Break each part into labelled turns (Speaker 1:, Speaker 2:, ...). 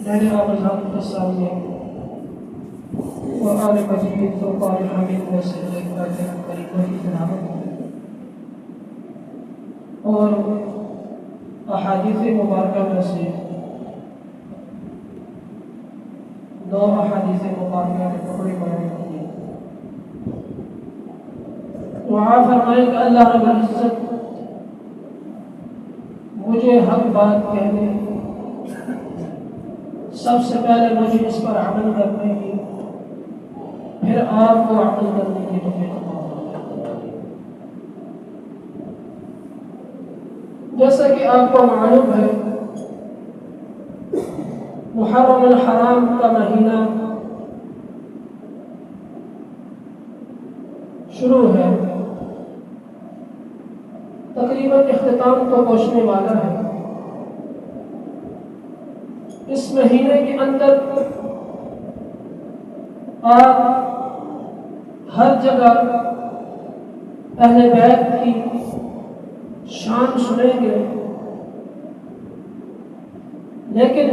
Speaker 1: میرے آمدان کے سامنے قرآن مجید فرقان حمید میں سے ایک آیت کریمہ کی تلاوت اور احادیث مبارکہ میں سے دو احادیث مبارکہ کے ٹکڑے بیان کیے۔ دعا فرمائے کہ اللہ رب العزت مجھے حق بات کہنے، سب سے پہلے مجھے اس پر عمل کرنے کی، پھر آپ کو عمل کرنے کی توفیق عطا فرمائے۔ جیسا کہ آپ کو معلوم ہے، محرم الحرام کا مہینہ شروع ہے، تقریباً اختتام کو پہنچنے والا ہے۔ اس مہینے کے اندر آپ ہر جگہ اہل بیت کی شان سنیں گے، لیکن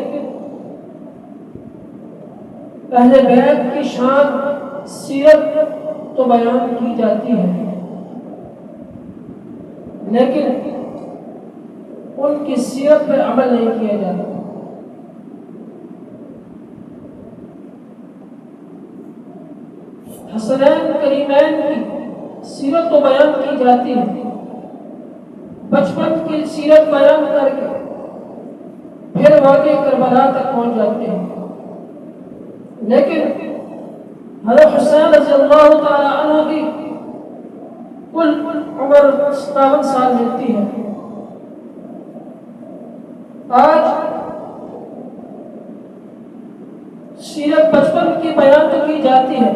Speaker 1: اہل بیت کی شان سیرت تو بیان کی جاتی ہے، لیکن ان کی سیرت پر عمل نہیں کیا جاتا۔ حسنین کریمین کی سیرت تو بیان کی جاتی ہے، بچپن کی سیرت بیان کر کے پھر واقعہ کربلا تک پہنچ جاتے ہیں، لیکن حضرت حسین رضی اللہ تعالی عنہ کی کل عمر 57 سال ملتی ہے۔ آج سیرت بچپن کی بیان تو کی جاتی ہے،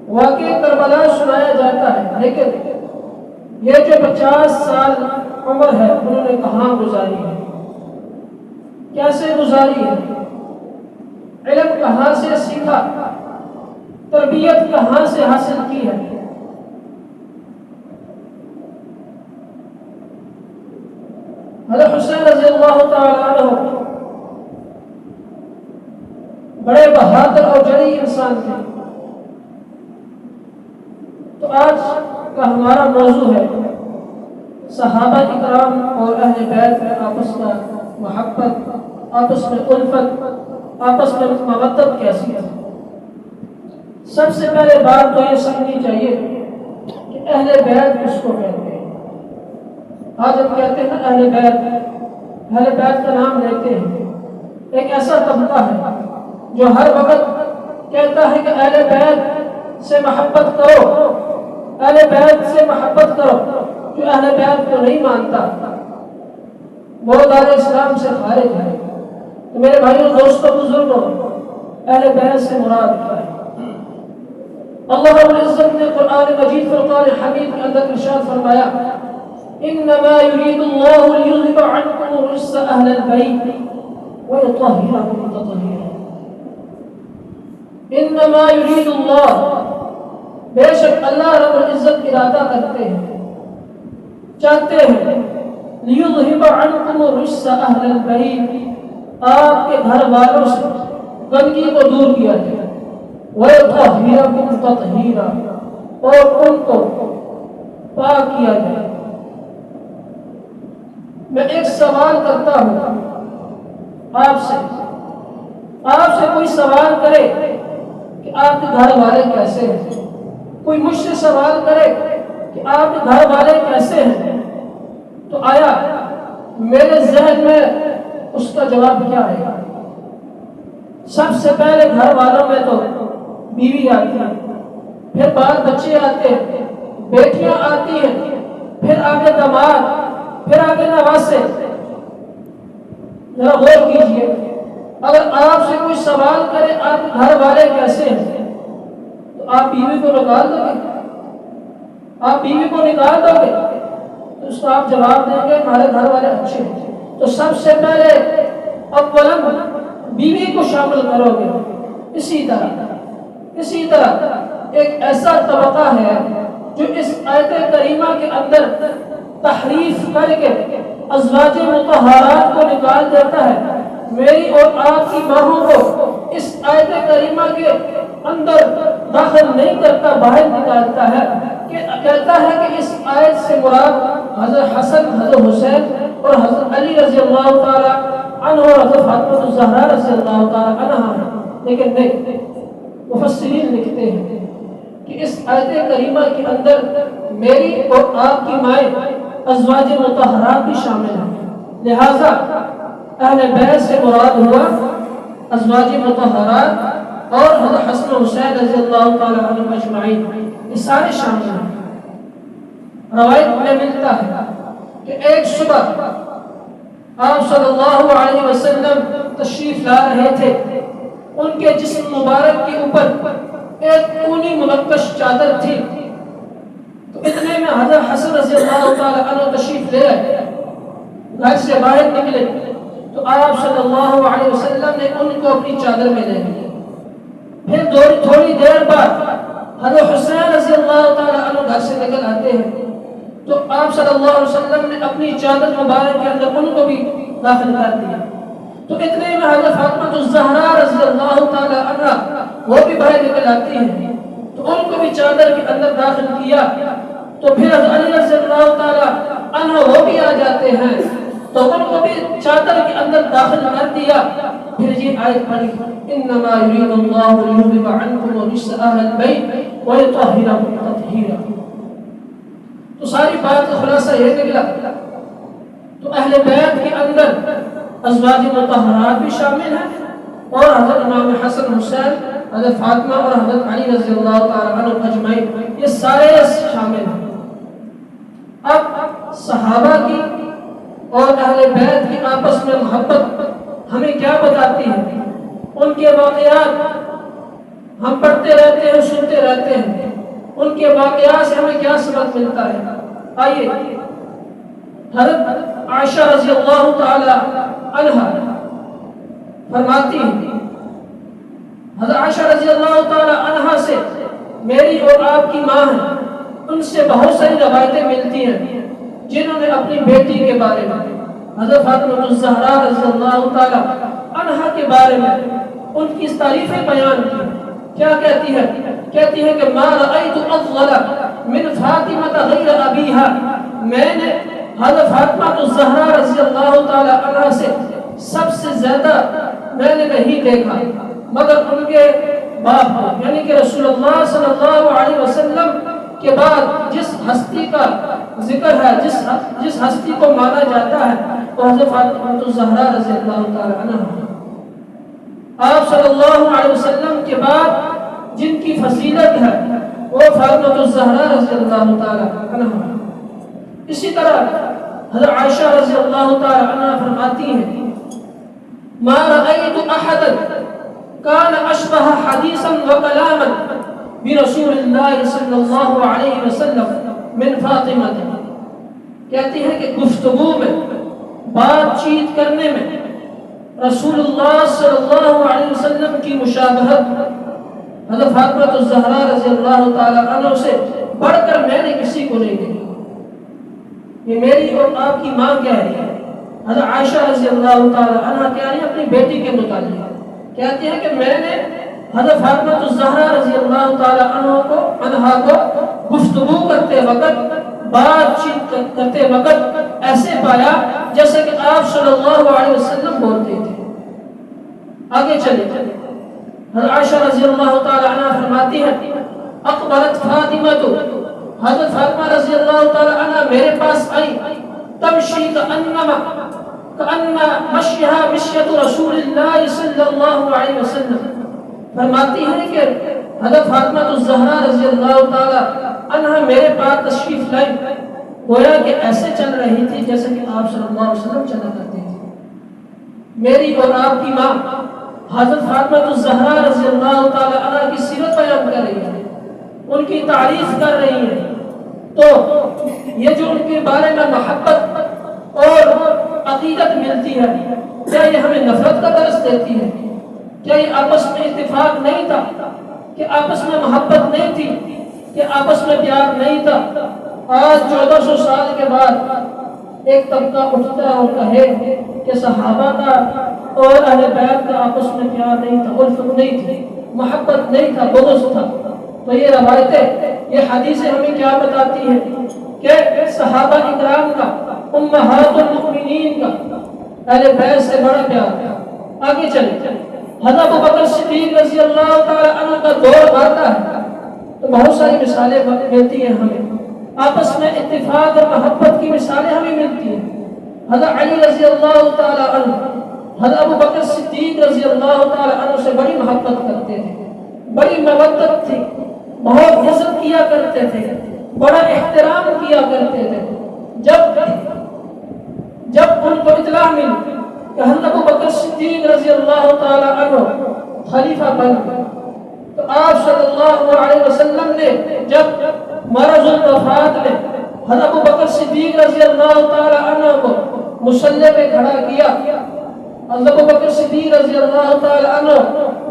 Speaker 1: واقعہ کربلا سنایا جاتا ہے، لیکن یہ جو 50 سال عمر ہے انہوں نے کہاں گزاری ہے، کیسے گزاری ہے، علم کہاں سے سیکھا، تربیت کہاں سے حاصل کی ہے۔ حضرت حسین رضی اللہ تعالی عنہ بڑے بہادر اور جری انسان تھے۔ تو آج کا ہمارا موضوع ہے صحابہ اکرام اور اہل بیت میں آپس میں محبت، آپس میں الفت، آپس میں مودت کیسی ہے۔ سب سے پہلے بات تو یہ سمجھنی چاہیے کہ اہل بیت کس کو کہتے ہیں۔ آج ہم کہتے ہیں اہل بیت کا نام لیتے ہیں، ایک ایسا طبقہ ہے جو ہر وقت کہتا ہے کہ اہل بیت سے محبت کرو، اہل بیت سے محبت کرو۔ جو اہل بیت کو نہیں مانتا وہ دار اسلام سے خارج ہے۔ تو میرے بھائیوں، دوستوں، بزرگوں، اہل بیت سے مراد کیا ہے؟ اللہ رب العزت نے قرآن مجید فرقان حمید کے اندر ارشاد فرمایا، انما يريد الله ليذهب عنكم الرجس اهل البيت ويطهركم تطهيرا۔ انما يريد الله، بے شک اللہ رب العزت ارادہ کرتے ہیں، چاہتے ہیں، ليذهب عنكم الرجس اهل البيت، آپ کے گھر والوں سے گندگی کو دور کیا جائے، ويطهركم تطهيرا، اور ان کو پاک کیا جائے۔ میں ایک سوال کرتا ہوں آپ سے کوئی سوال کرے کہ آپ کے گھر والے کیسے ہیں، کوئی مجھ سے سوال کرے کہ آپ کے گھر والے کیسے ہیں، تو آیا میرے ذہن میں اس کا جواب کیا ہے؟ سب سے پہلے گھر والوں میں تو بیوی آتی ہے، پھر بال بچے آتے ہیں، بیٹیاں آتی ہیں، پھر آگے داماد، پھر آگے نواسے۔ ذرا غور کیجئے، اگر آپ سے کوئی سوال کرے آپ گھر والے کیسے ہیں، تو آپ بیوی کو نکال دو گے؟ آپ بیوی کو نکال دو گے تو اس کو آپ جواب دیں گے ہمارے گھر والے اچھے ہیں۔ تو سب سے پہلے اولاً بیوی کو شامل کرو گے۔ اسی طرح ایک ایسا طبقہ ہے جو اس آیت کریمہ کے اندر تحریف کر کے ازواج مطہرات کو نکال دیتا ہے، میری اور آپ کی ماہوں کو اس آیت کریمہ کے اندر داخل نہیں کرتا، باہر نکالتا ہے، کہ کہتا ہے کہ اس آیت سے مراد حضرت حسن، حضرت حسین اور حضرت علی رضی اللہ تعالی عنہ اور حضرت فاطمہ الزہرا رضی اللہ تعالی عنہا ہے۔ لیکن نہیں، مفسرین لکھتے ہیں کہ اس آیت کریمہ کے اندر میری اور آپ کی مائیں ازواج مطہرات بھی شامل ہیں، لہذا اہل بیت سے مراد ہوا ازواج مطہرات اور حضرت حسن حسین رضی اللہ تعالی عنہ اجمعین، یہ سارے شامل ہیں۔ روایت میں ملتا ہے کہ ایک صبح آپ صلی اللہ علیہ وسلم تشریف لا رہے تھے، ان کے جسم مبارک کے اوپر ایک اونی منقش چادر تھی، تو اتنے میں حضرت حسن رضی اللہ تعالی عنہ تشریف لے آئے، گھر سے باہر نکلے تو آپ صلی اللہ علیہ وسلم نے ان کو اپنی چادر میں لے لیا۔ پھر تھوڑی دیر بعد حضرت حسین رضی اللہ تعالی عنہ گھر سے نکل آتے ہیں تو آپ صلی اللہ علیہ وسلم نے اپنی چادر مبارک کے اندر ان کو بھی داخل کر دیا۔ تو اتنے میں حضرت فاطمہ الزہرا رضی اللہ تعالی عنہ وہ بھی باہر نکل آتی ہیں تو ان کو بھی چادر کے اندر داخل کیا۔ تو پھر حضرت علی رضی اللہ تعالی عنہ وہ بھی آ جاتے ہیں تو ان کو بھی چادر کے اندر داخل کر دیا۔ پھر یہ آیت پڑھی، انما یرید اللہ لیذھب عنکم الرجس اہل البیت ویطہرکم تطہیرا۔ تو ساری بات کا خلاصہ یہ نکلا، تو اہل بیت کے اندر ازواج مطہرات بھی شامل ہیں اور حضرت امام حسن حسین، حضرت فاطمہ اور حضرت علی رضی اللہ تعالی عنہ اجمعین، یہ سارے شامل ہیں۔ اب صحابہ کی اور اہل بیت کی آپس میں محبت ہمیں کیا بتاتی ہے؟ ان کے واقعات ہم پڑھتے رہتے ہیں، سنتے رہتے ہیں، ان کے واقعات سے ہمیں کیا سبق ملتا ہے؟ آئیے، حضرت عائشہ رضی اللہ تعالی عنہا فرماتی ہیں، حضرت عائشہ رضی اللہ تعالی عنہا سے میری اور آپ کی ماں ہیں، ان سے بہت ساری روایتیں ملتی ہیں جنہوں نے اپنی بیٹی کے بارے میں، حضرت فاطمہ الزہرا رضی اللہ تعالی عنہا کے بارے میں ان کی تعریفیں بیان کی۔ کیا کہتی ہے؟ کہتی ہے کہ ما رأیت افضل من فاطمہ غیر ابیہا، میں نے حضرت فاطمہ الزہرا رضی اللہ تعالی عنہا سے سب سے زیادہ میں نے نہیں دیکھا مگر ان کے باپ کو، یعنی کہ رسول اللہ صلی اللہ علیہ وسلم کے بعد جس ہستی کا ذکر ہے، جس ہستی کو مانا جاتا ہے وہ حضرت فاطمہ الزہرا رضی اللہ تعالی عنہا۔ آپ صلی اللہ علیہ وسلم کے بعد جن کی فضیلت ہے وہ فاطمہ الزہرا رضی اللہ تعالی عنہا۔ اسی طرح حضرت عائشہ رضی اللہ تعالی عنہا فرماتی ہیں، ما رأیت احدا کان اشبہ حدیثا وکلاما برسول اللہ صلی اللہ علیہ وسلم من فاطمہ۔ کہتی ہے کہ گفتگو میں، بات چیت کرنے میں رسول اللہ صلی اللہ علیہ وسلم کی مشابہت حضرت فاطمہ الزہرا رضی اللہ تعالی عنہ سے بڑھ کر میں نے کسی کو نہیں دیکھا۔ یہ میری اور آپ کی ماں کہہ رہی ہے، حضرت عائشہ رضی اللہ تعالی عنہ کہہ رہی ہے اپنی بیٹی کے متعلق، کہتی ہے کہ میں نے حضرت فاطمہ الزہرا رضی اللہ تعالی عنہا کو گفتگو کرتے وقت، بات چیت کرتے وقت ایسے پایا جیسے کہ آپ صلی اللہ علیہ وسلم بولتے تھے۔ آگے چلے، حضرت عائشہ رضی اللہ تعالی عنہ فرماتی ہے، اقبلت فاطمہ، تو حضرت فاطمہ رضی اللہ تعالی عنہ میرے پاس آئی، تمشی کأن مشیہا مشیت رسول اللہ صلی اللہ علیہ وسلم۔ فرماتی ہے کہ حضرت فاطمہ الزہرا رضی اللہ تعالی عنہ میرے پاس تشریف لائی، گویا کہ ایسے چل رہی تھی جیسے کہ آپ صلی اللہ علیہ وسلم چلا کرتے تھے۔ میری اور آپ کی ماں حضرت فاطمہ الزہرا رضی اللہ تعالی عنہ کی سیرت بیان کر رہی ہے، ان کی تعریف کر رہی ہے، تو یہ جو ان کے بارے میں محبت اور عقیدت ملتی ہے، کیا یہ ہمیں نفرت کا درس دیتی ہے؟ کیا یہ آپس میں اتفاق نہیں تھا؟ کہ آپس میں محبت نہیں تھی؟ کہ آپس میں پیار نہیں تھا؟ آج 1400 سال کے بعد ایک طبقہ اٹھتا ہے اور کہے کہ کہ صحابہ کا اور اہل بیت کا آپس میں پیار نہیں تھا، الفت نہیں تھی، محبت نہیں تھا، بغض تھا۔ تو یہ روایتیں، یہ حدیثیں ہمیں کیا بتاتی ہیں کہ صحابہ اکرام کا، امہات المؤمنین کا اہل بیت سے بڑا پیار تھا۔ آگے چلیں، حضرت ابوبکر صدیق رضی اللہ تعالی عنہ کا دور آتا ہے تو بہت ساری مثالیں ملتی ہیں ہمیں، آپس میں اتفاق اور محبت کی مثالیں ہمیں ملتی ہیں۔ حضرت علی رضی اللہ تعالی عنہ حضرت ابوبکر صدیق رضی اللہ تعالی عنہ سے بڑی محبت کرتے تھے، بڑی مودت تھی، بہت عزت کیا کرتے تھے، بڑا احترام کیا کرتے تھے۔ جب ان کو اطلاع ملی کہ حضرت ابوبکر صدیق رضی اللہ تعالی عنہ خلیفہ بن گئے تو آپ صلی اللہ علیہ وسلم نے جب مرض الوفات میں حضرت ابوبکر صدیق رضی اللہ تعالی عنہ کو مصلی پہ کھڑا کیا، حضرت ابوبکر صدیق رضی اللہ تعالی عنہ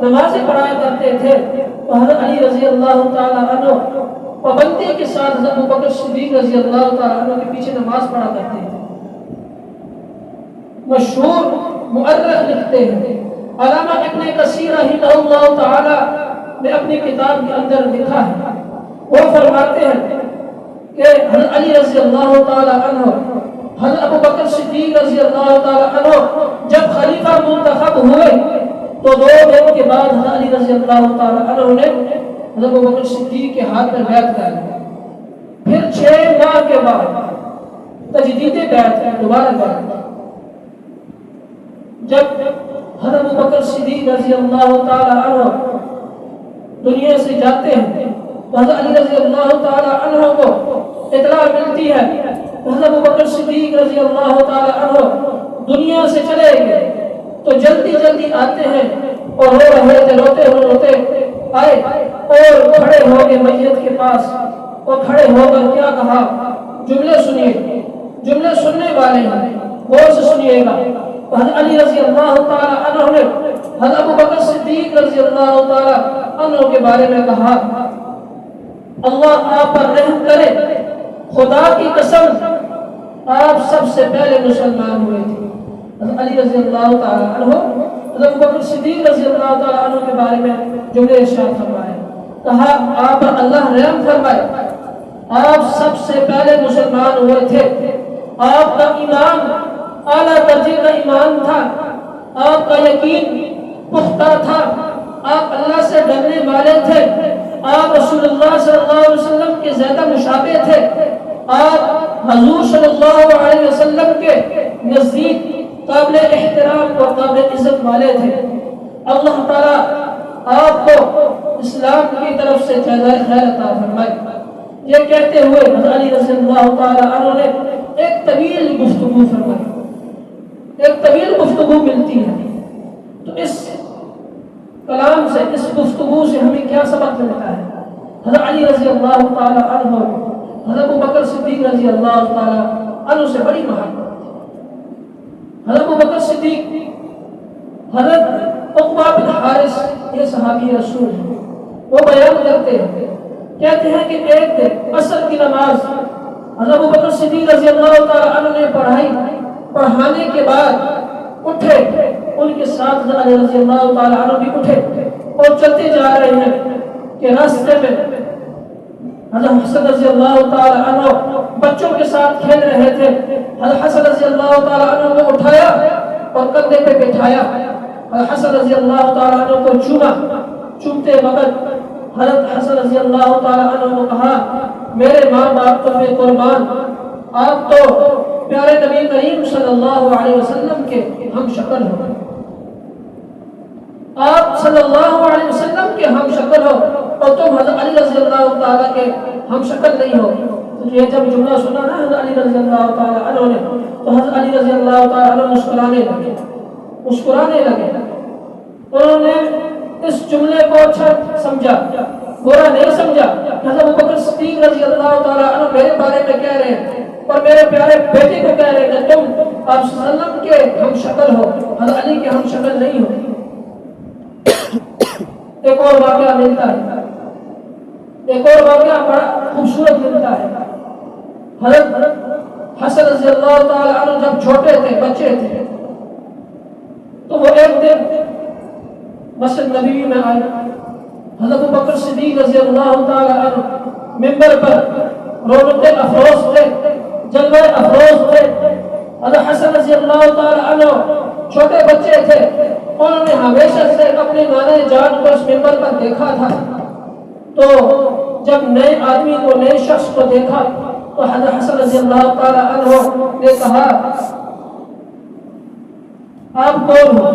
Speaker 1: نمازیں پڑھایا کرتے تھے تو حضرت علی رضی اللہ تعالی عنہ پابندی کے ساتھ حضرت ابوبکر صدیق رضی اللہ تعالی عنہ کے پیچھے نماز پڑھا کرتے تھے۔ مشہور مؤرخ لکھتے ہیں، علامہ ابن کثیر رحمہ اللہ تعالی نے اپنی کتاب کے اندر لکھا ہے، وہ فرماتے ہیں کہ حضرت علی رضی اللہ تعالی عنہ حضرت ابوبکر صدیق رضی اللہ تعالی عنہ جب خلیفہ منتخب ہوئے تو 2 دن کے بعد حضرت علی رضی اللہ تعالی عنہ نے حضرت ابوبکر صدیق کے ہاتھ میں بیعت کر لی۔ پھر 6 ماہ کے بعد تجدید بیعت، دوبارہ بیعت۔ جب حضرت ابوبکر صدیق رضی اللہ تعالی عنہ دنیا سے جاتے ہیں تو حضرت علی رضی اللہ تعالی عنہ کو اطلاع ملتی ہے کہ حضرت ابوبکر صدیق رضی اللہ تعالی عنہ دنیا سے چلے گئے تو جلدی جلدی آتے ہیں اور رو رہے تھے، روتے آئے اور کھڑے ہو گئے میت کے پاس اور کھڑے ہو کر کیا کہا، جملے سنیے، جملے سننے والے ہیں، غور سے سنیے گا۔ حضرت علی رضی اللہ تعالی عنہ نے حضرت ابوبکر صدیق رضی اللہ تعالی عنہ کے بارے میں کہا، اللہ آپ پر رحم کرے، خدا کی قسم آپ سب سے پہلے مسلمان ہوئے تھے۔ حضرت علی رضی اللہ تعالی عنہ حضرت ابوبکر صدیق رضی اللہ تعالی عنہ کے بارے میں جملے ارشاد فرمائے، کہا آپ پر اللہ رحم فرمائے، آپ سب سے پہلے مسلمان ہوئے تھے، آپ کا ایمان اعلیٰ درجے کا ایمان تھا، آپ کا یقین پختہ تھا، آپ اللہ سے ڈرنے والے تھے، آپ رسول اللہ صلی اللہ علیہ وسلم کے زیادہ مشابہ تھے، آپ حضور صلی اللہ علیہ وسلم کے نزدیک قابل احترام اور قابل عزت والے تھے۔ اللہ تعالیٰ آپ کو اسلام کی طرف سے جزائے خیر عطا فرمائے۔ یہ کہتے ہوئے حضرت علی رضی اللہ تعالی عنہ نے ایک طویل گفتگو فرمائی، ایک طویل گفتگو ملتی ہے۔ تو اس کلام سے، اس گفتگو سے ہمیں کیا سبق ملتا ہے؟ حضرت علی رضی اللہ تعالی عنہ حضرت ابوبکر صدیق رضی اللہ تعالی عنہ سے بڑی محبت تھی۔ حضرت ابوبکر صدیق، حضرت عقبہ بن حارث، یہ صحابی رسول ہیں، وہ بیان کرتے ہیں، کہتے ہیں کہ ایک دن عصر کی نماز حضرت ابوبکر صدیق رضی اللہ تعالی عنہ نے پڑھانے کے بعد اٹھے، ان کے ساتھ حضرت علی رضی اللہ تعالی عنہ بھی اٹھے اور چلتے جا رہے ہیں کہ راستے میں حضرت حسن رضی اللہ تعالی عنہ بچوں کے ساتھ کھیل رہے تھے۔ حضرت حسن رضی اللہ تعالی عنہ کو اٹھایا اور کندھے پہ بٹھایا، حضرت حسن رضی اللہ تعالی عنہ کو چوما، چومتے وقت حضرت حسن رضی اللہ تعالی عنہ کو کہا، میرے ماں باپ تو پہ قربان، آپ تو پیارے نبی کریم صلی اللہ علیہ وسلم کے ہم شکل ہو، آپ صلی اللہ علیہ وسلم کے ہم شکل ہو اور تم حضرت علی رضی اللہ تعالیٰ کے ہم شکل نہیں ہو۔ تو یہ جب جملہ سنا نا حضرت علی رضی اللہ تعالیٰ عنہ نے تو حضرت علی رضی اللہ تعالیٰ عنہ مسکرانے لگے۔ انہوں نے اس جملے کو اچھا سمجھا، برا نہیں سمجھا۔ حضرت ابوبکر صدیق رضی اللہ تعالیٰ عنہ میرے بارے میں کہہ رہے ہیں اور میرے پیارے بیٹے کو کہہ رہے ہیں کہ تم آپ صلی اللہ علیہ وسلم کے ہم شکل ہو، حضرت علی کے ہم شکل نہیں ہو۔ ایک اور واقعہ ملتا ہے، ایک اور واقعہ بڑا خوبصورت ملتا ہے۔ حضرت حسن رضی اللہ تعالی عنہ جب چھوٹے تھے، بچے تھے، تو وہ ایک دن مسجد نبوی میں آئے، حضرت ابوبکر صدیق رضی اللہ تعالی عنہ ممبر پر رونق افروز تھے، جلوہ افروز تھے۔ حضرت حسن رضی اللہ تعالی عنہ چھوٹے بچے تھے، انہوں نے ہمیشہ سے اپنے نانے جان کو اس ممبر پر دیکھا تھا، تو جب نئے آدمی کو، نئے شخص کو دیکھا تو حضرت حسن رضی اللہ تعالی عنہ نے کہا آپ کون ہو؟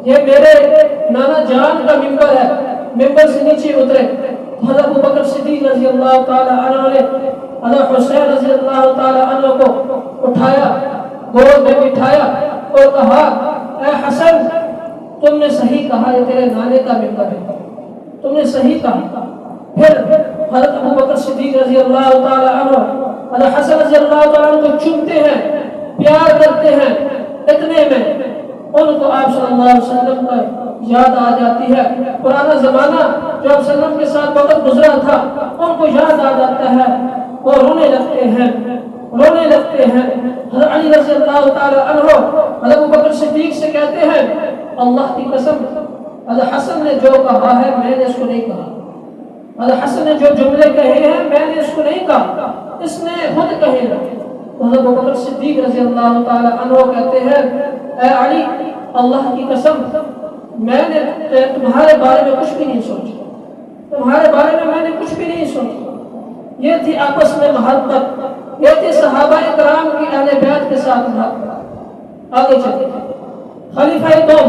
Speaker 1: یہ میرے نانا جان کا ممبر ہے۔ ممبر سے نیچے اترے، حضرت ابوبکر صدیق رضی اللہ تعالی عنہ نے حضرت حسین رضی اللہ تعالی عنہ کو اٹھایا، گود میں بٹھایا اور کہا اے حسن تم نے صحیح کہا، یہ تیرے نانے کا ممبر ہے، تم نے صحیح کہا۔ پھر حضرت ابوبکر صدیق رضی اللہ تعالی عنہ حضرت حسن رضی اللہ تعالی عنہ کو چومتے ہیں، پیار کرتے ہیں، اتنے میں ان کو آپ صلی اللہ علیہ وسلم کا یاد آ جاتی ہے، پرانا زمانہ جو آپ صلی اللہ علیہ وسلم کے ساتھ وقت گزرا تھا ان کو یاد آ جاتا ہے، وہ رونے لگتے ہیں، رونے لگتے ہیں۔ حضرت علی رضی اللہ تعالی عنہ حضرت ابوبکر صدیق سے کہتے ہیں اللہ کی قسم حضرت حسن نے جو کہا ہے میں نے اس کو نہیں کہا، حضرت حسن نے جو جملے کہے ہیں میں نے اس کو نہیں کہا، اس نے خود کہے ہیں۔ حضرت ابوبکر صدیق رضی اللہ تعالی عنہ کہتے ہیں اے علی اللہ کی قسم میں نے تمہارے بارے میں کچھ بھی نہیں سوچا، تمہارے بارے میں نے کچھ بھی نہیں سوچا۔ یہ تھی آپس میں محبت، یہ تھی صحابہ کرام کی اہل بیت کے ساتھ محبت۔ آگے چلتے ہیں، خلیفہ دوم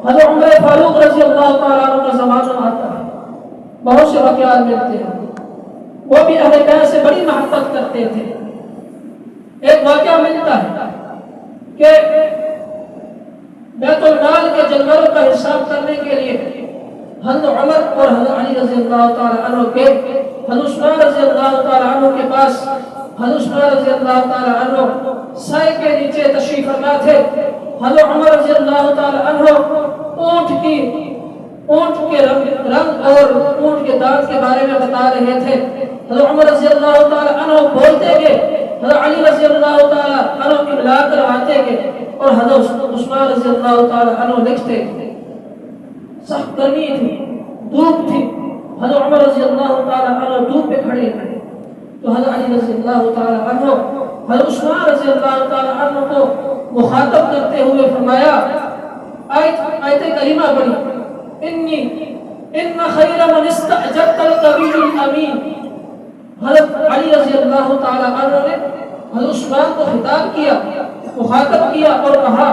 Speaker 1: حضرت عمر فاروق رضی اللہ تعالیٰ عنہ کا زمانہ آتا ہے، بہت سے واقعات ملتے ہیں، وہ بھی اہل بیت سے بڑی محبت کرتے تھے۔ ایک واقعہ ملتا ہے کہ بیت المال کے جانوروں کا حساب کرنے کے لیے حضرت عمر اور حضرت علی رضی اللہ تعالی عنہ کے حضرت عثمان رضی اللہ تعالی عنہ کے پاس، حضرت عثمان رضی اللہ تعالی عنہ سائے کے نیچے تشریف فرما تھے۔ حضرت عمر رضی اللہ تعالی عنہ اونٹ کے رنگ اور اونٹ کے دانت کے بارے میں بتا رہے تھے۔ حضرت عمر رضی اللہ تعالی عنہ بولتے گئے، حضرت علی رضی اللہ تعالی عنہ املا کرواتے گئے اور حضرت عثمان رضی اللہ تعالی عنہ لکھتے گئے۔ سخت گرمی تھی، دھوپ تھی، حضرت عمر رضی اللہ تعالی عنہ دھوپ پہ کھڑے تھے، تو حضرت علی رضی اللہ تعالی عنہ حضرت عثمان رضی اللہ تعالی عنہ کو مخاطب کرتے ہوئے فرمایا، آیت کریمہ پڑھی، ان خیر من استأجرت القوی الامین۔ حضرت علی رضی اللہ تعالی عنہ نے حضرت عثمان کو خطاب کیا، مخاطب کیا اور کہا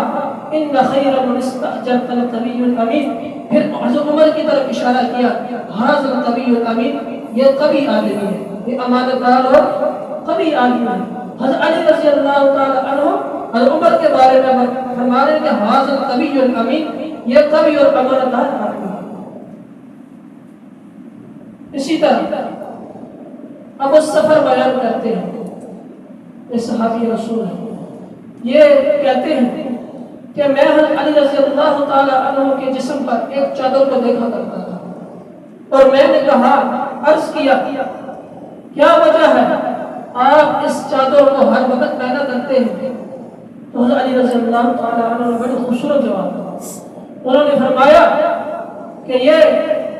Speaker 1: ان خیر من استأجرت القوی الامین۔ پھر حضرت عمر کی طرف اشارہ کیا، ھذا القوی الامین، یہ قوی آدمی ہے، یہ امانت دار اور قوی آدمی ہے۔ حضرت علی رضی اللہ تعالی عنہ حضرت عمر کے بارے میں فرما رہے ہیں کہ ھذا القوی الامین، یہ قوی اور امانت دار آدمی ہے۔ اسی طرح اب اس سفر بیان کرتے ہیں، یہ صحابی رسول ہیں، یہ کہتے ہیں کہ میں حضرت علی رضی اللہ تعالی عنہ کے جسم پر ایک چادر کو دیکھا کرتا تھا اور میں نے کہا، عرض کیا کیا وجہ ہے آپ اس چادر کو ہر وقت پہنا کرتے ہیں؟ تو حضرت علی رضی اللہ تعالی عنہ نے بڑے خوبصورت جواب دیا، انہوں نے فرمایا کہ یہ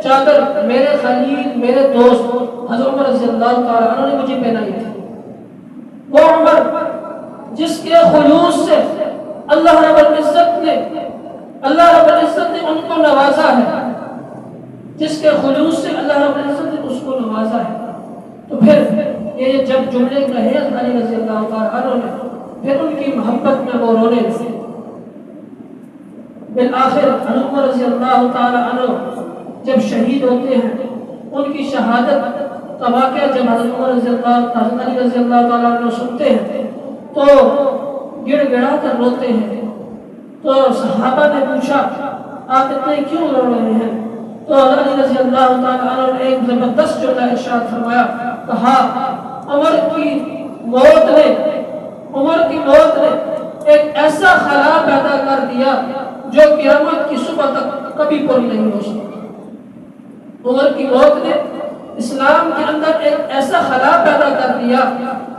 Speaker 1: چادر میرے خلیل، میرے دوست حضرت عمر رضی اللہ تعالی عنہ نے مجھے پہنائی تھی۔ وہ عمر جس کے خلوص سے اللہ رب العزت نے ان کو نوازا ہے، جس کے خلوص سے اللہ رب العزت نے اس کو نوازا ہے، تو پھر یہ جب جملے کہے علی رضی اللہ تعالی عنہ نے، پھر ان کی محبت میں وہ رونے لگے۔ بالآخر حضرت عمر رضی اللہ تعالی عنہ جب شہید ہوتے ہیں، ان کی شہادت کا واقعہ جب حضرت علی رضی اللہ تعالیٰ عنہ سنتے ہیں تو گڑ گڑا کر روتے ہیں۔ تو صحابہ نے پوچھا آپ اتنے کیوں رو رہے ہیں؟ تو حضرت علی رضی اللہ تعالیٰ عنہ نے ایک زبردست جملہ ارشاد فرمایا، کہا عمر کی موت نے ایک ایسا خلا پیدا کر دیا جو قیامت کی صبح تک کبھی پوری نہیں ہو سکتی۔ عمر کی موت نے اسلام کے اندر ایک ایسا خلا پیدا کر دیا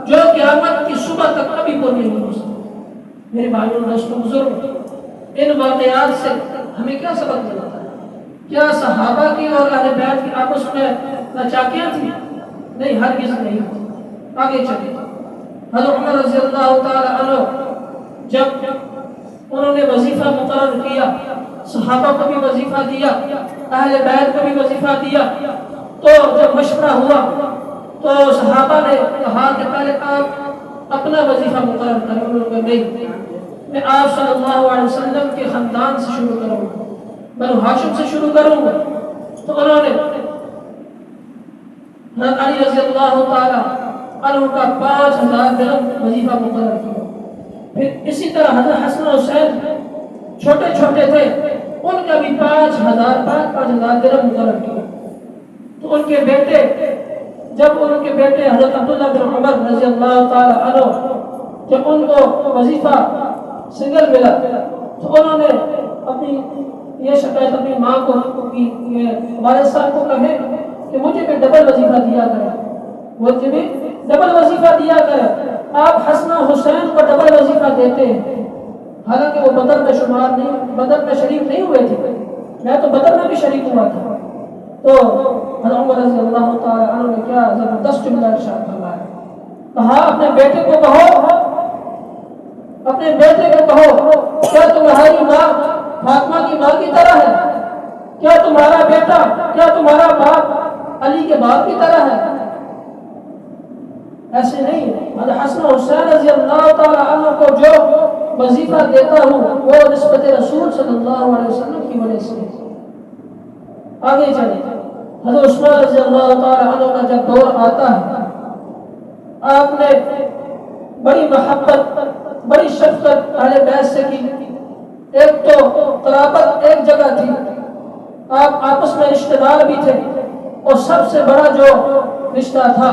Speaker 1: جو قیامت کی صبح تک کبھی پوری نہیں ہو سکتی۔ میرے بھائیوں دوستوں بزرگ، ان واقعات سے ہمیں کیا سبق ملتا ہے؟ کیا صحابہ کی اور اہل بیت کی آپس میں نچاکیاں تھیں؟ نہیں، ہرگز نہیں تھی۔ آگے چلیں، حضرت عمر رضی اللہ تعالی عنہ جب انہوں نے وظیفہ مقرر کیا، صحابہ کو بھی وظیفہ دیا، اہل بیت کو بھی وظیفہ دیا، تو جب مشورہ ہوا تو صحابہ نے کہا کہ پہلے آپ اپنا وظیفہ مقرر کریں۔ انہوں نے نہیں، میں آپ صلی اللہ علیہ وسلم کے خاندان سے شروع کروں گا، بنو ہاشم سے شروع کروں گا۔ تو انہوں نے حضرت علی رضی اللہ تعالی عنہ کا 5000 درہم وظیفہ مقرر کیا۔ پھر اسی طرح حضرت حسن حسین چھوٹے چھوٹے تھے، ان کا بھی 5000 درہم مقرر کیا۔ تو ان کے بیٹے، جب ان کے بیٹے حضرت عبداللہ بن عمر رضی اللہ تعالی عنہ جب ان کو وظیفہ سنگل ملا تو انہوں نے اپنی یہ شکایت اپنی ماں کو والد صاحب کو کہے کہ مجھے بھی ڈبل وظیفہ دیا کرے، مجھے بھی ڈبل وظیفہ دیا کرے۔ آپ حسن حسین کو ڈبل وظیفہ دیتے ہیں، حالانکہ وہ بدر میں شمار نہیں، بدر میں شریک نہیں ہوئے تھے، میں تو بدر میں بھی شریک ہوا تھا۔ تو حضرت عمر رضی اللہ تعالی عنہ نے کیا زبردست جملہ ارشاد فرمایا، کہا اپنے بیٹے کو کہو، اپنے بیٹے کو کہو، کیا تمہاری ماں فاطمہ کی ماں کی طرح ہے؟ کیا تمہارا بیٹا، کیا تمہارا باپ علی کے باپ کی طرح ہے؟ ایسے نہیں۔ حضرت حسن حسین رضی اللہ تعالی عنہ کو جو وظیفہ دیتا ہوں وہ نسبت رسول صلی اللہ علیہ وسلم کی وجہ سے۔ آگے چلیں، حضرت عثمان رضی اللہ تعالی عنہ کا جب دور آتا ہے، آپ نے بڑی محبت، بڑی شفقت اہل بیت سے کی۔ ایک تو قرابت ایک جگہ تھی، آپ آپس میں رشتہ دار بھی تھے، اور سب سے بڑا جو رشتہ تھا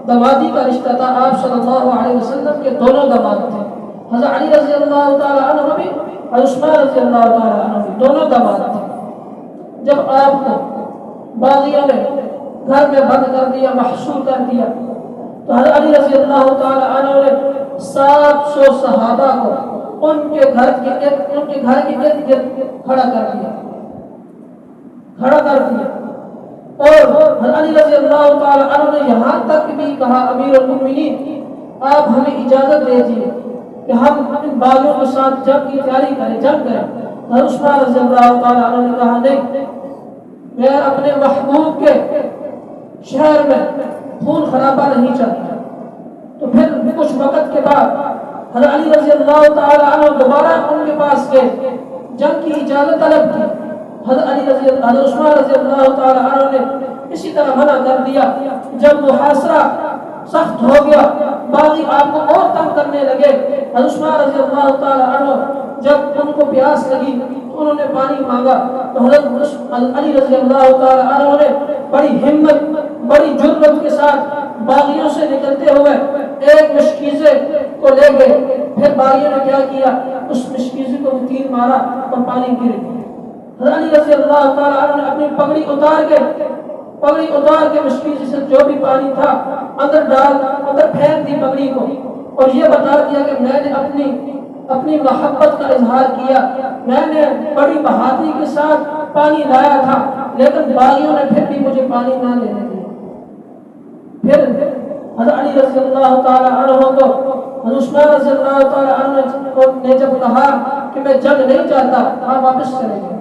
Speaker 1: دامادی کا رشتہ تھا، آپ صلی اللہ علیہ وسلم کے دونوں داماد تھے، حضرت علی رضی اللہ تعالی عنہ بھی اور عثمان رضی اللہ تعالی عنہ بھی، دونوں داماد تھے۔ جب آپ کو باغیوں نے گھر میں بند کر دیا، محصور کر دیا، تو حضرت علی رضی اللہ تعالی عنہ نے 700 صحابہ کو ان کے گھر کے ارد گرد کھڑا کر دیا، اور حضرت علی رضی اللہ تعالی عنہ نے یہاں تک بھی کہا، امیر المؤمنین آپ ہمیں اجازت دیجیے کہ ہم ان باغیوں کے ساتھ جنگ کی تیاری کریں، جنگ کریں۔ حضرت عثمان رضی اللہ تعالی عنہ نے کہا نہیں، میں اپنے محبوب کے شہر میں خون خرابہ نہیں چاہتا۔ تو پھر کچھ وقت کے بعد حضرت علی رضی اللہ تعالی عنہ دوبارہ ان کے پاس گئے، جنگ کی اجازت طلب کی۔ حضرت عثمان رضی اللہ تعالی عنہ نے اسی طرح منع کر دیا۔ جب محاصرہ سخت ہو گیا، باغی آپ کو اور تنگ کرنے لگے، حضرت عثمان رضی اللہ تعالی عنہ جب ان کو پیاس لگی تو انہوں نے پانی مانگا، تو حضرت علی رضی اللہ تعالی عنہ نے بڑی ہمت، بڑی جرأت کے ساتھ باغیوں سے نکلتے ہوئے ایک مشکیزے کو لے گئے۔ پھر باغیوں نے کیا کیا، اس مشکیزے کو تیر مارا اور پانی گر گیا۔ حضرت علی رضی اللہ تعالی عنہ نے اپنی پگڑی اتار کے مشکیزے سے جو بھی پانی تھا اندر پھینک دی پگڑی کو، اور یہ بتا دیا کہ میں نے اپنی محبت کا اظہار کیا، میں نے بڑی بہادری کے ساتھ پانی لایا تھا، لیکن باغیوں نے پھر بھی مجھے پانی نہ لینے دیا۔ پھر حضرت علی رضی اللہ تعالی عنہ کو حضرت عثمان رضی اللہ تعالی عنہ نے جب کہا کہ میں جنگ نہیں چاہتا، آپ واپس چلے گئے۔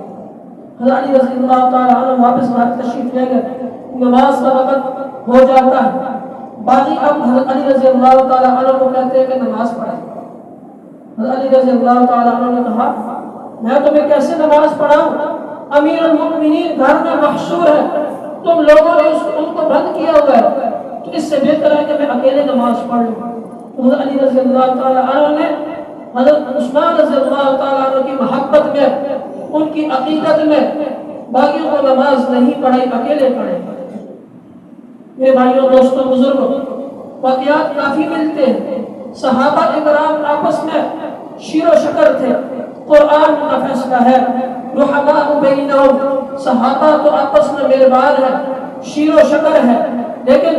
Speaker 1: حضرت علی رضی اللہ تعالی عنہ واپس گھر تشریف لے گئے، نماز کا وقت ہو جاتا ہے۔ باقی اب حضرت علی رضی اللہ تعالی عنہ کو کہتے ہیں کہ نماز پڑھیں۔ حضرت علی رضی اللہ تعالی عنہ نے کہا میں تمہیں کیسے نماز پڑھاؤں، امیر المؤمنین گھر میں محشور ہے، تم لوگوں نے ان کو بند کیا ہوا ہے، تو اس سے بہتر ہے کہ میں اکیلے نماز پڑھ لوں۔ حضرت علی رضی اللہ تعالی عنہ نے حضرت عثمان رضی اللہ تعالی عنہ کی محبت میں، ان کی عقیدت میں باقیوں کو نماز نہیں پڑھائی، اکیلے پڑھے۔ میرے بھائیوں، دوستوں، بزرگوں، واقعات کافی ملتے ہیں۔ صحابہ اکرام آپس میں شیر و شکر تھے، قرآن کا فیصلہ ہے رحماء بینہم، صحابہ تو آپس میں مہربان ہیں، شیر و شکر ہے، لیکن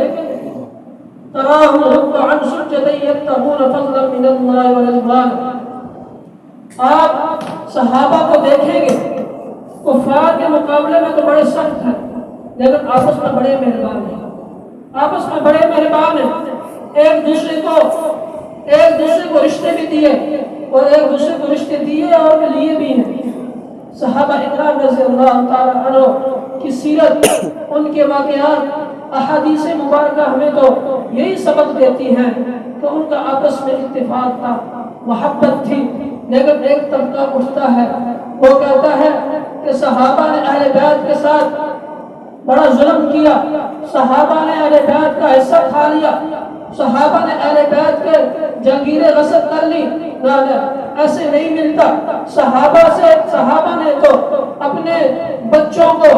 Speaker 1: تراہم رکعا سجدا یبتغون فضلا من اللہ ورضوانہ، آپ صحابہ کو دیکھیں گے کفار کے مقابلے میں تو بڑے سخت ہیں، لیکن آپس میں بڑے مہربان ہیں، آپس میں بڑے مہربان ہیں، ایک دوسرے کو رشتے بھی دیے اور ایک دوسرے کو رشتے دیے اور لیے بھی ہیں۔ صحابہ اکرام رضی اللہ تعالی عنہ کی سیرت، ان کے واقعات، احادیث مبارکہ ہمیں تو یہی سبق دیتی ہیں کہ ان کا آپس میں اتفاق تھا، محبت تھی، لیکن ایک طبقہ اٹھتا ہے، وہ کہتا ہے کہ صحابہ نے اہل بیت کے ساتھ بڑا ظلم کیا، صحابہ نے اہل بیت کا حصہ کھا لیا، صحابہ نے اہل بیت کے جنگیریں غصب کر لی۔ ایسے نہیں ملتا، صحابہ نے تو اپنے بچوں کو،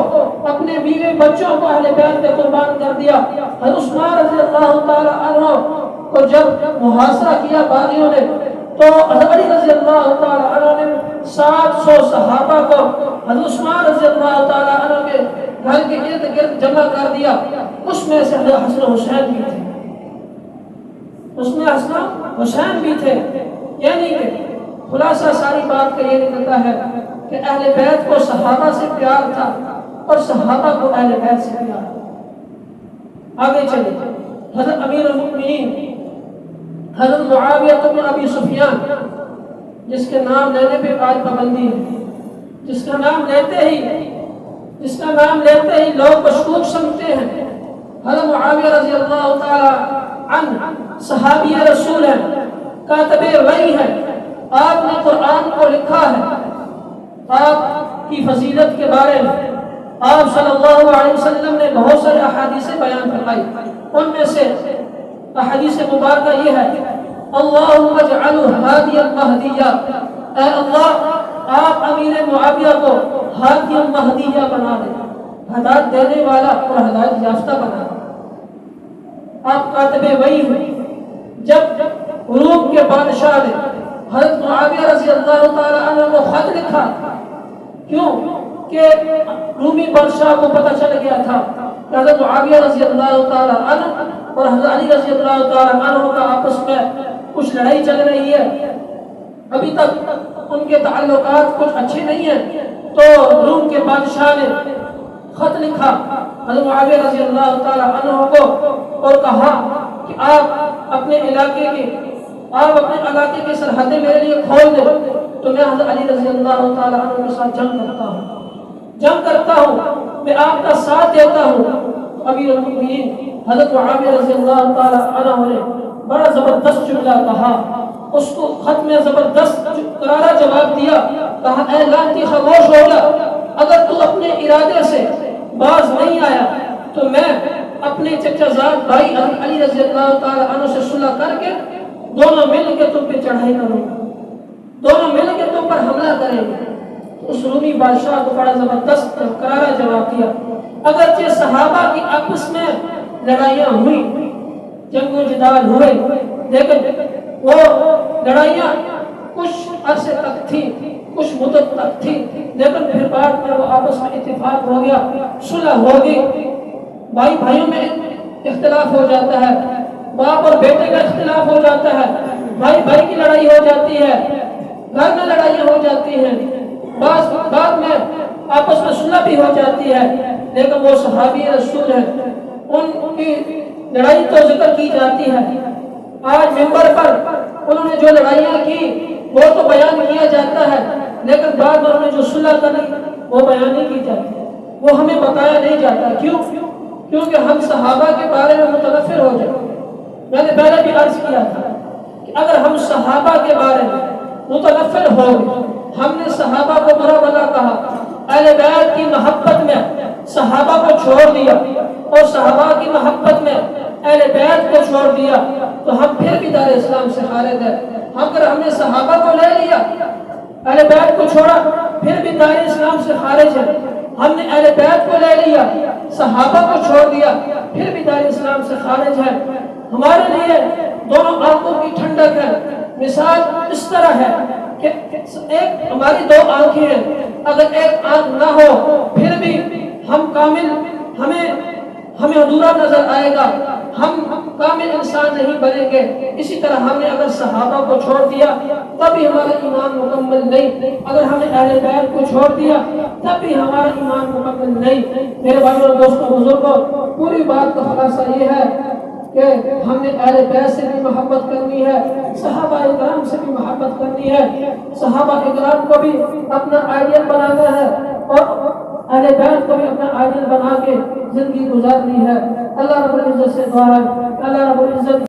Speaker 1: اپنے بیوی بچوں کو اہل بیت پہ قربان کر دیا۔ حضرت عثمان رضی اللہ تعالی عنہ کو جب محاصرہ کیا باغیوں نے تو حضرت علی رضی اللہ تعالی عنہ نے 700 صحابہ کو حضرت عثمان رضی اللہ تعالی عنہ کے گھر کے ارد گرد جمع کر دیا۔ اس میں سے حضرت حسن حسین بھی تھے، اس میں حسن حسین بھی تھے۔ یعنی کہ خلاصہ ساری بات کا یہ نکلتا ہے کہ اہل بیت کو صحابہ سے پیار تھا اور صحابہ کو اہل بیت سے پیار تھا۔ آگے چلیں، حضرت امیر المؤمنین حضرت معاویہ بن ابی سفیان، جس کے نام لینے پہ آج پابندی ہے، جس کا نام لیتے ہی لوگ مشکوک سمجھتے ہیں۔ حضرت معاویہ رضی اللہ تعالی عنہ صحابی رسول ہیں، کاتب وحی ہے، آپ نے قرآن کو لکھا ہے۔ آپ کی فضیلت کے بارے میں آپ صلی اللہ علیہ وسلم نے بہت سارے احادیث بیان فرمائی، ان میں سے احادیث مبارکہ یہ ہے: اللہم اجعلہ ہادیا مہدیا، اے اللہ آپ امیر معاویہ کو ہادیا مہدیا بنا دیں، ہدایت دینے والا اور ہدایت یافتہ بنا دیں۔ آپ کاتب وحی ہوئی۔ جب روم کے بادشاہ نے حضرت معاویہ رضی اللہ تعالی عنہ کو خط لکھا، کیوں کہ رومی بادشاہ کو پتہ چل گیا تھا کہ حضرت معاویہ رضی اللہ تعالی عنہ اور حضرت علی رضی اللہ تعالی عنہ کا آپس میں کچھ لڑائی چل رہی ہے، ابھی تک ان کے تعلقات کچھ اچھے نہیں ہیں، تو روم کے بادشاہ نے خط لکھا حضرت معاویہ رضی اللہ تعالی عنہ کو اور کہا کہ آپ اپنے علاقے کی سرحدیں میرے لیے کھول دیں تو میں حضرت علی رضی اللہ تعالی عنہ کے ساتھ جنگ کرتا ہوں، میں آپ کا ساتھ دیتا ہوں۔ امیر المؤمنین حضرت معاویہ رضی اللہ تعالی عنہ نے بڑا زبردست جملہ کہا، اس کو خط میں زبردست کرارا جواب دیا، کہا اے لعنتی خاموش ہو جا، اگر تو اپنے ارادے سے باز نہیں آیا تو میں اپنے چچا زاد بھائی علی رضی اللہ تعالی عنہ سے صلح کر کے دونوں مل کے تم پہ چڑھائی کروں گا، دونوں مل کے تم پر حملہ کریں گے۔ اس رومی بادشاہ کو بڑا زبردست کرارا جواب دیا۔ اگرچہ صحابہ کی آپس میں لڑائیاں ہوئی، جنگ و جدال ہوئے، لیکن وہ لڑائیاں کچھ عرصے تک تھی، کچھ مدت تک تھی، لیکن پھر بعد میں وہ آپس میں اتفاق ہو گیا، صلح ہو گئی۔ بھائی بھائیوں میں اختلاف ہو جاتا ہے، باپ اور بیٹے کا اختلاف ہو جاتا ہے، بھائی بھائی کی لڑائی ہو جاتی ہے، گھر میں لڑائیاں ہو جاتی ہیں، بعد میں آپس میں صلح بھی ہو جاتی ہے، لیکن وہ صحابی رسول ہیں، ان کی لڑائی تو ذکر کی جاتی ہے۔ آج ممبر پر انہوں نے جو لڑائیاں کی وہ تو بیان کیا جاتا ہے، لیکن بعد میں انہوں نے جو صلح کری وہ بیان نہیں کی جاتی، وہ ہمیں بتایا نہیں جاتا۔ کیونکہ ہم صحابہ کے بارے میں متنفر ہو جائیں۔ میں نے پہلے بھی عرض کیا تھا کہ اگر ہم صحابہ کے بارے میں متنفر ہو گئے، ہم نے صحابہ کو برا بھلا کہا، اہل بیت کی محبت میں صحابہ کو چھوڑ دیا اور صحابہ کی محبت میں اہل بیت کو چھوڑ دیا، تو ہم پھر بھی دار اسلام سے خارج ہیں۔ اگر ہم نے صحابہ کو لے لیا، اہل بیت کو چھوڑا، پھر بھی دار اسلام سے خارج ہے۔ ہم نے اہل بیت کو لے لیا، صحابہ کو چھوڑ دیا، پھر بھی دار اسلام سے خارج ہے۔ ہمارے لیے دونوں آنکھوں کی ٹھنڈک ہے۔ مثال اس طرح ہے کہ ایک ہماری دو آنکھیں ہیں، اگر ایک آنکھ نہ ہو پھر بھی ہم کامل، ہمیں ادھورا نظر آئے گا، ہم کامل انسان نہیں بنیں گے۔ اسی طرح ہم نے اگر صحابہ کو چھوڑ دیا تب بھی ہمارا ایمان مکمل نہیں، اگر ہم نے اہل بیت کو چھوڑ دیا تب بھی ہمارا ایمان مکمل نہیں۔ میرے بھائیوں اور دوستوں بزرگوں، پوری بات کا خلاصہ یہ ہے کہ ہم نے اہل بیت سے بھی محبت کرنی ہے، صحابہ اکرام سے بھی محبت کرنی ہے، صحابہ اکرام کو بھی اپنا آئیڈیل بنانا ہے اور اہل بیت کو بھی اپنا آئیڈیل بنا کے زندگی گزارنی ہے۔ اللہ رب العزت سے دعا ہے، اللہ رب العزت